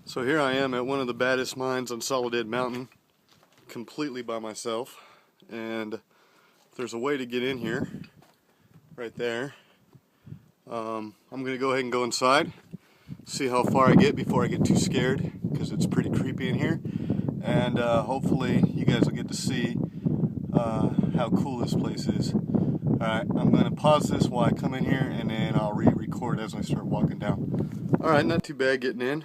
So here I am at one of the baddest mines on Soledad Mountain, completely by myself, and there's a way to get in here, right there. I'm going to go ahead and go inside, see how far I get before I get too scared, because it's pretty creepy in here, and hopefully you guys will get to see how cool this place is. Alright, I'm going to pause this while I come in here, and then I'll re-record as I start walking down. Alright, not too bad getting in.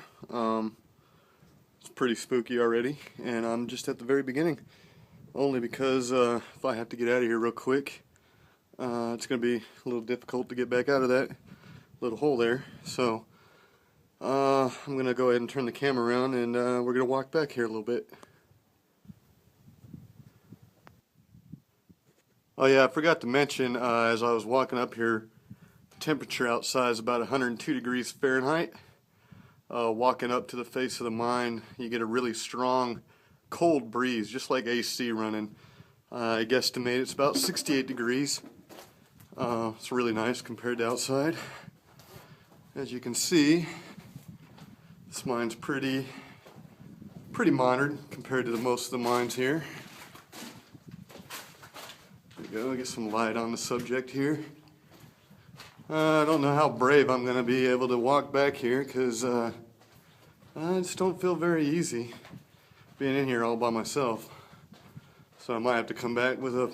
It's pretty spooky already, and I'm just at the very beginning, only because if I have to get out of here real quick, it's going to be a little difficult to get back out of that little hole there. So I'm going to go ahead and turn the camera around, and we're going to walk back here a little bit. Oh yeah, I forgot to mention, as I was walking up here, the temperature outside is about 102 degrees Fahrenheit. Walking up to the face of the mine, you get a really strong cold breeze, just like AC running. I guesstimate it's about 68 degrees. It's really nice compared to outside. As you can see, this mine's pretty modern compared to most of the mines here. There we go, get some light on the subject here. I don't know how brave I'm going to be able to walk back here, because I just don't feel very easy being in here all by myself. So I might have to come back with a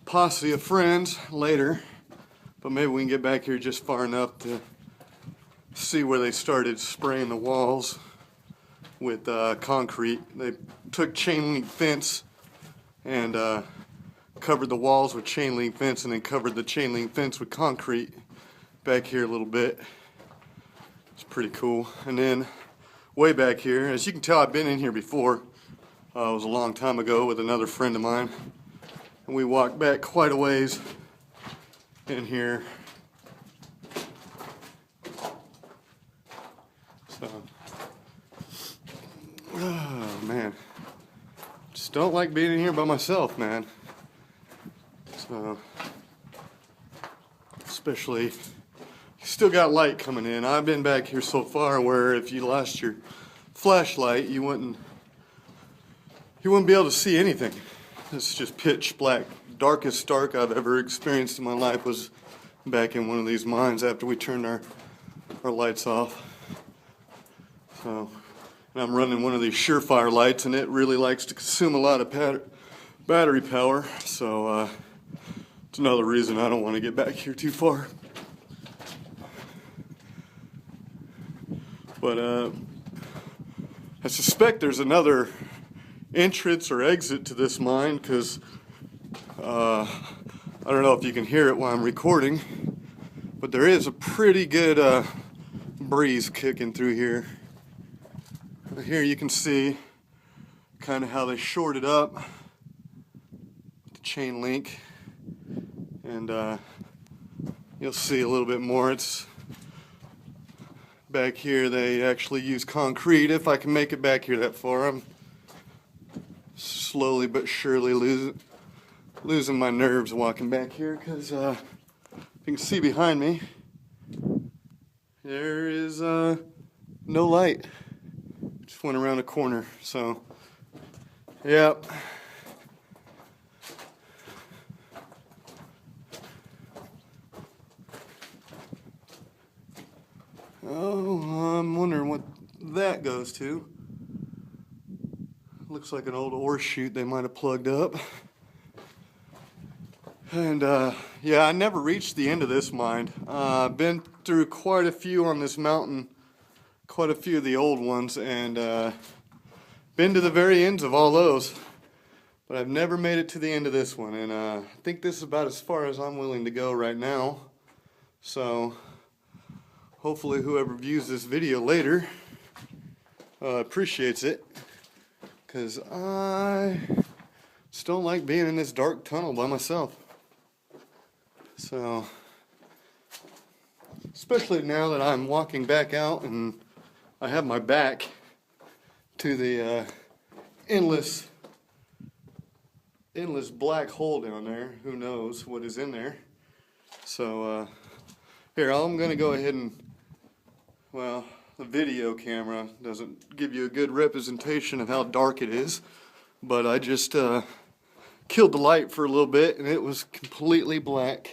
posse of friends later, but maybe we can get back here just far enough to see where they started spraying the walls with concrete. They took chain link fence and covered the walls with chain link fence, and then covered the chain link fence with concrete back here a little bit. It's pretty cool. And then way back here, as you can tell, I've been in here before. It was a long time ago with another friend of mine, and we walked back quite a ways in here. So, oh man, just don't like being in here by myself, man. So, especially, you still got light coming in. I've been back here so far where if you lost your flashlight, you wouldn't be able to see anything. It's just pitch black. Darkest dark I've ever experienced in my life was back in one of these mines after we turned our lights off. So, and I'm running one of these Surefire lights, and it really likes to consume a lot of battery power. So it's another reason I don't want to get back here too far. But I suspect there's another entrance or exit to this mine, because I don't know if you can hear it while I'm recording, but there is a pretty good breeze kicking through here. Here you can see kind of how they shored it up with the chain link, and you'll see a little bit more. It's back here they actually use concrete. If I can make it back here that far, I'm slowly but surely losing my nerves walking back here, because you can see behind me there is no light. Just went around a corner. So yep. Oh, I'm wondering what that goes to. Looks like an old ore chute they might have plugged up. And yeah, I never reached the end of this mine. I've been through quite a few on this mountain, quite a few of the old ones, and been to the very ends of all those. But I've never made it to the end of this one, and I think this is about as far as I'm willing to go right now. So hopefully whoever views this video later appreciates it, because I just don't like being in this dark tunnel by myself. So, especially now that I'm walking back out and I have my back to the endless endless black hole down there. Who knows what is in there? So here, I'm gonna go ahead and, well, the video camera doesn't give you a good representation of how dark it is, but I just killed the light for a little bit and it was completely black.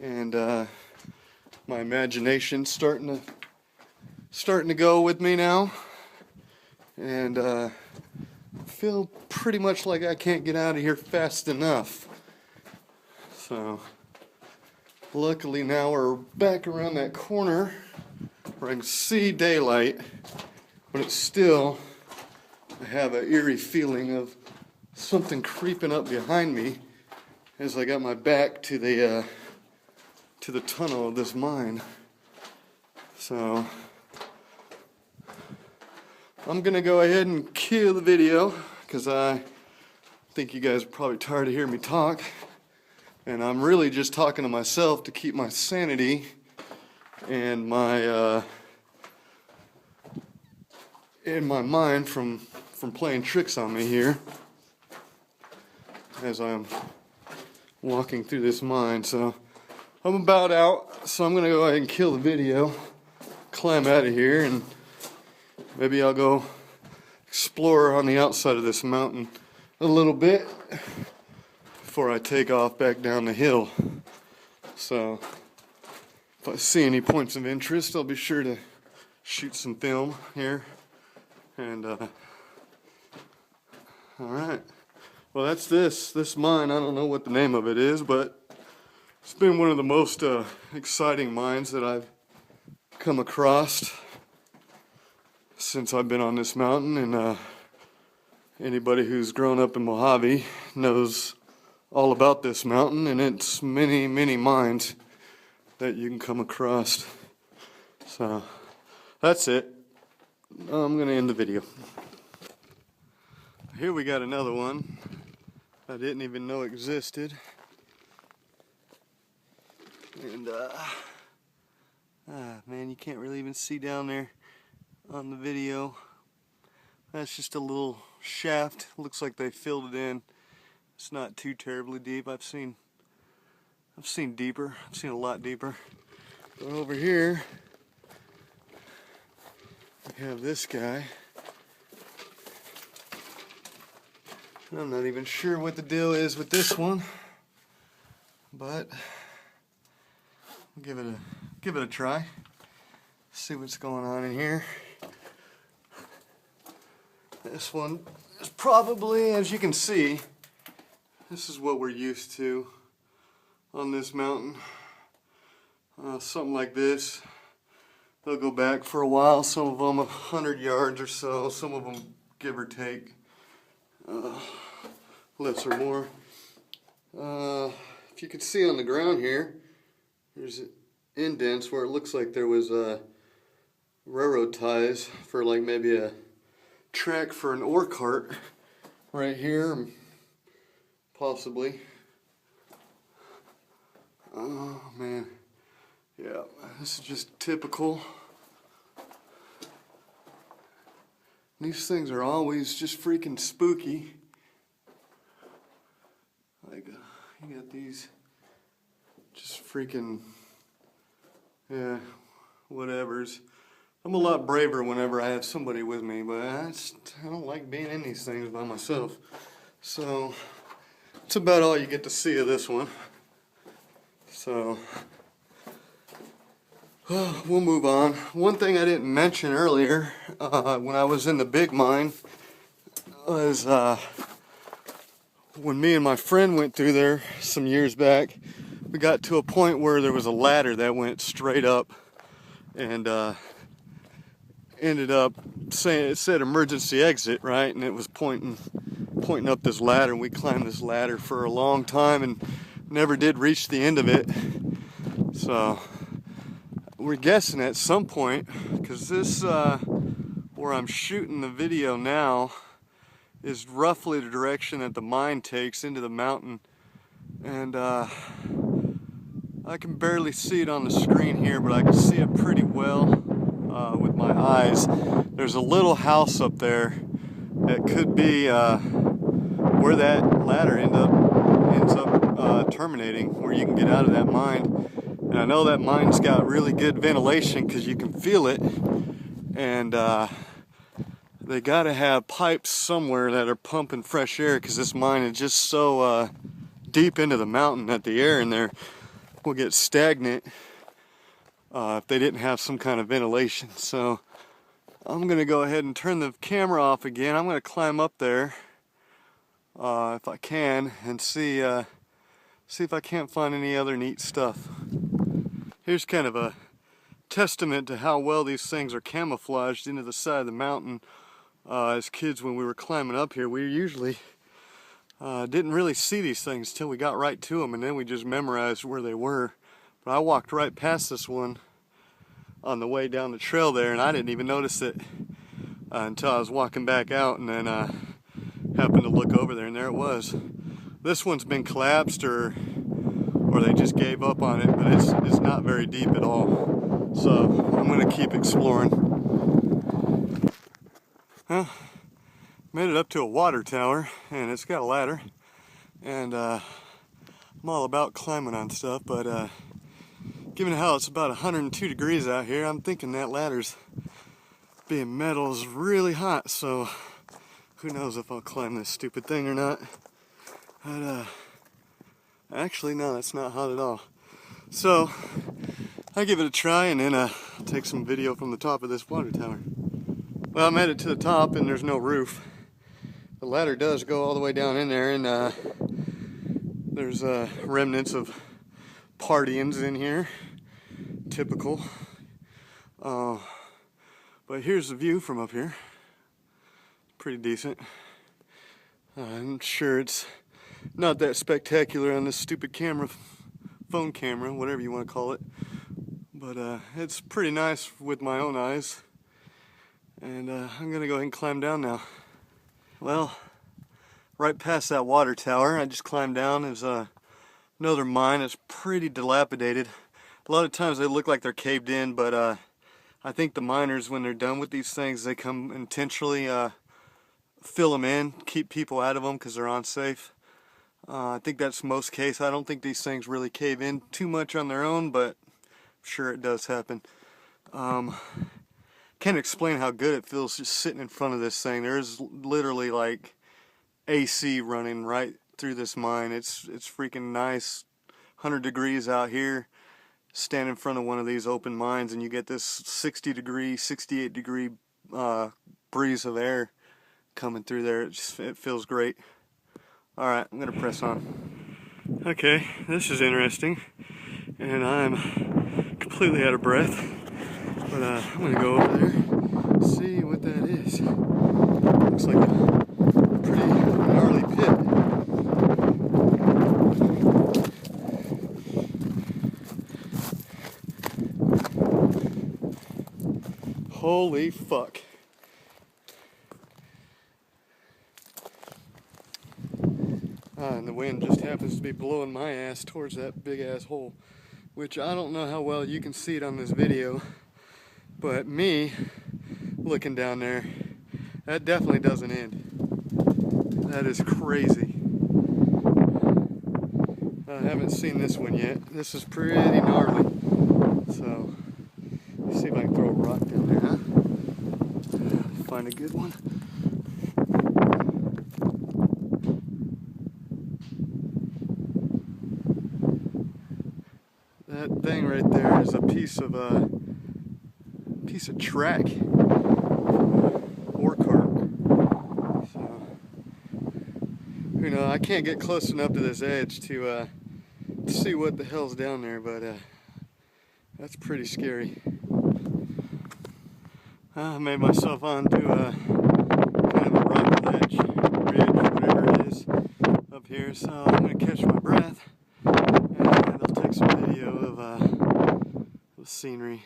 And my imagination's starting to go with me now, and feel pretty much like I can't get out of here fast enough. So luckily now we're back around that corner where I can see daylight, but it's still, I have an eerie feeling of something creeping up behind me as I got my back to the tunnel of this mine. So I'm gonna go ahead and kill the video because I think you guys are probably tired of hearing me talk, and I'm really just talking to myself to keep my sanity and my mind from playing tricks on me here as I'm walking through this mine. So I'm about out, so I'm gonna go ahead and kill the video, climb out of here, and maybe I'll go explore on the outside of this mountain a little bit before I take off back down the hill. So if I see any points of interest, I'll be sure to shoot some film here. And alright, well, that's this mine. I don't know what the name of it is, but it's been one of the most exciting mines that I've come across since I've been on this mountain, and anybody who's grown up in Mojave knows all about this mountain and its many mines that you can come across. So that's it. I'm gonna end the video. Here we got another one I didn't even know existed. And man, you can't really even see down there on the video. That's just a little shaft. Looks like they filled it in. It's not too terribly deep. I've seen deeper. I've seen a lot deeper. But over here we have this guy. I'm not even sure what the deal is with this one, but give it a try. See what's going on in here. This one is probably, as you can see, this is what we're used to on this mountain. Something like this. They'll go back for a while, some of them 100 yards or so, some of them give or take less or more. If you can see on the ground here, there's indents where it looks like there was railroad ties for like maybe a track for an ore cart right here, possibly. Oh man, yeah, this is just typical. These things are always just freaking spooky. Like, you got these just freaking, yeah, whatevers. I'm a lot braver whenever I have somebody with me, but I don't like being in these things by myself. So, that's about all you get to see of this one. So, we'll move on. One thing I didn't mention earlier, when I was in the big mine, was when me and my friend went through there some years back, we got to a point where there was a ladder that went straight up, and ended up saying, it said emergency exit, right? And it was pointing up this ladder, and we climbed this ladder for a long time and never did reach the end of it. So we're guessing at some point, because this where I'm shooting the video now is roughly the direction that the mine takes into the mountain, and I can barely see it on the screen here, but I can see it pretty well with my eyes. There's a little house up there that could be where where that ladder ends up terminating, where you can get out of that mine. And I know that mine's got really good ventilation because you can feel it, and they gotta have pipes somewhere that are pumping fresh air, because this mine is just so deep into the mountain that the air in there will get stagnant if they didn't have some kind of ventilation. So I'm gonna go ahead and turn the camera off again. I'm gonna climb up there if I can, and see if I can't find any other neat stuff. Here's kind of a testament to how well these things are camouflaged into the side of the mountain. As kids, when we were climbing up here, we usually didn't really see these things till we got right to them, and then we just memorized where they were. But I walked right past this one on the way down the trail there, and I didn't even notice it until I was walking back out, and then happened to look over there, and there it was. This one's been collapsed, or they just gave up on it, but it's not very deep at all. So I'm gonna keep exploring. Well, made it up to a water tower, and it's got a ladder, and I'm all about climbing on stuff, but given how it's about 102 degrees out here, I'm thinking that ladder's being metal is really hot, so who knows if I'll climb this stupid thing or not. But actually, no, that's not hot at all. So I give it a try, and then I'll take some video from the top of this water tower. Well, I made it to the top, and there's no roof. The ladder does go all the way down in there, and there's remnants of partyings in here. Typical. But here's the view from up here. Pretty decent. I'm sure it's not that spectacular on this stupid camera, phone camera, whatever you want to call it. But it's pretty nice with my own eyes. And I'm gonna go ahead and climb down now. Well, right past that water tower, I just climbed down. There's another mine. It's pretty dilapidated. A lot of times they look like they're caved in, but I think the miners, when they're done with these things, they come intentionally fill them in, keep people out of them because they're unsafe. I think that's most case. I don't think these things really cave in too much on their own, but I'm sure it does happen. Can't explain how good it feels just sitting in front of this thing. There's literally like AC running right through this mine. It's freaking nice. 100 degrees out here. Stand in front of one of these open mines, and you get this 60 degree, 68 degree breeze of air coming through there. It feels great. Alright, I'm gonna press on. Okay, this is interesting, and I'm completely out of breath, but I'm gonna go over there, see what that is. Looks like a pretty gnarly pit. Holy fuck. And the wind just happens to be blowing my ass towards that big ass hole, which I don't know how well you can see it on this video, but me looking down there, that definitely doesn't end. That is crazy. I haven't seen this one yet. This is pretty gnarly. So let's see if I can throw a rock down there, huh? Find a good one. That thing right there is a piece of track, ore cart. So, you know, I can't get close enough to this edge to see what the hell's down there, but that's pretty scary. I made myself onto kind of a rock ledge, ridge, whatever it is, up here. So I'm going to catch my breath, and I'll take some video of the scenery.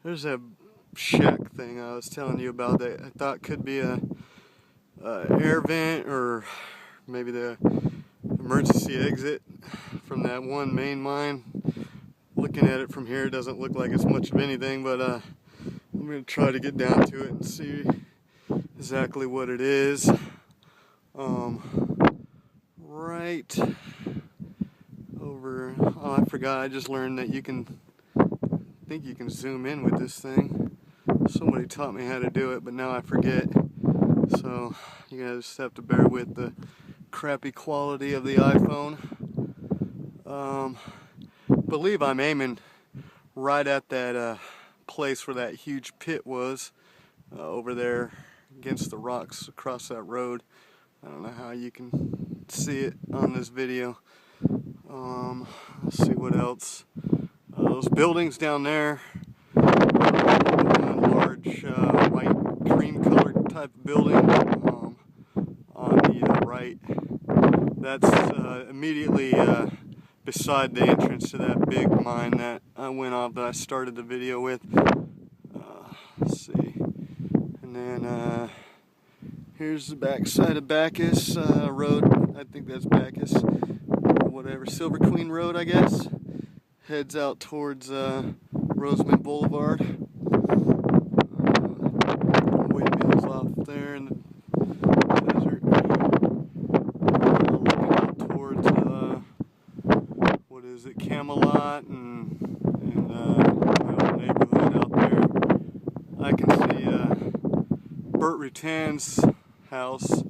There's a shack thing I was telling you about that I thought could be a air vent, or maybe the emergency exit from that one main mine. Looking at it from here, it doesn't look like it's much of anything, but I'm going to try to get down to it and see exactly what it is. Right over, oh, I forgot, I just learned that you can, I think you can zoom in with this thing. Somebody taught me how to do it, but now I forget. So you guys just have to bear with the crappy quality of the iPhone. Believe I'm aiming right at that place where that huge pit was, over there against the rocks across that road. I don't know how you can see it on this video. Let's see what else. Those buildings down there, a large white cream colored type of building on the right. That's immediately beside the entrance to that big mine that I went off, that I started the video with. Let's see. And then here's the back side of Bacchus Road. I think that's Bacchus, or whatever, Silver Queen Road, I guess. Heads out towards Roseman Boulevard. Windmills off there in the desert. Looking out towards what is it, Camelot, and my old neighborhood out there. I can see Bert Rutan's house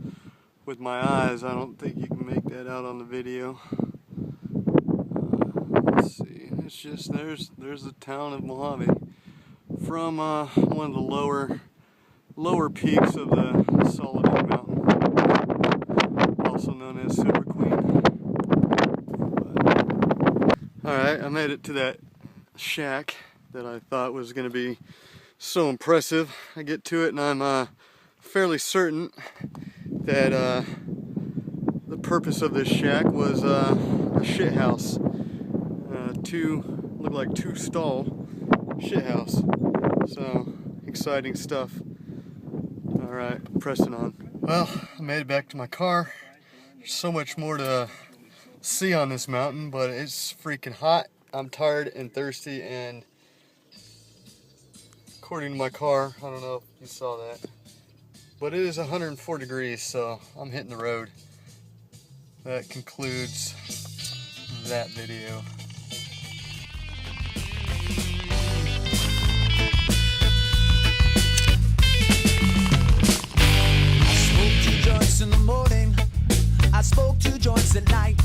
with my eyes. I don't think you can make that out on the video. Let's see. It's just there's the town of Mojave from one of the lower peaks of the Soledad Mountain, also known as Silver Queen. Alright, I made it to that shack that I thought was going to be so impressive. I get to it and I'm fairly certain that the purpose of this shack was a shit house. Looked like two-stall shit house. So, exciting stuff. Alright, pressing on. Well, I made it back to my car. There's so much more to see on this mountain, but it's freaking hot. I'm tired and thirsty, and according to my car, I don't know if you saw that, but it is 104 degrees, so I'm hitting the road. That concludes that video. In the morning, I smoke 2 joints at night.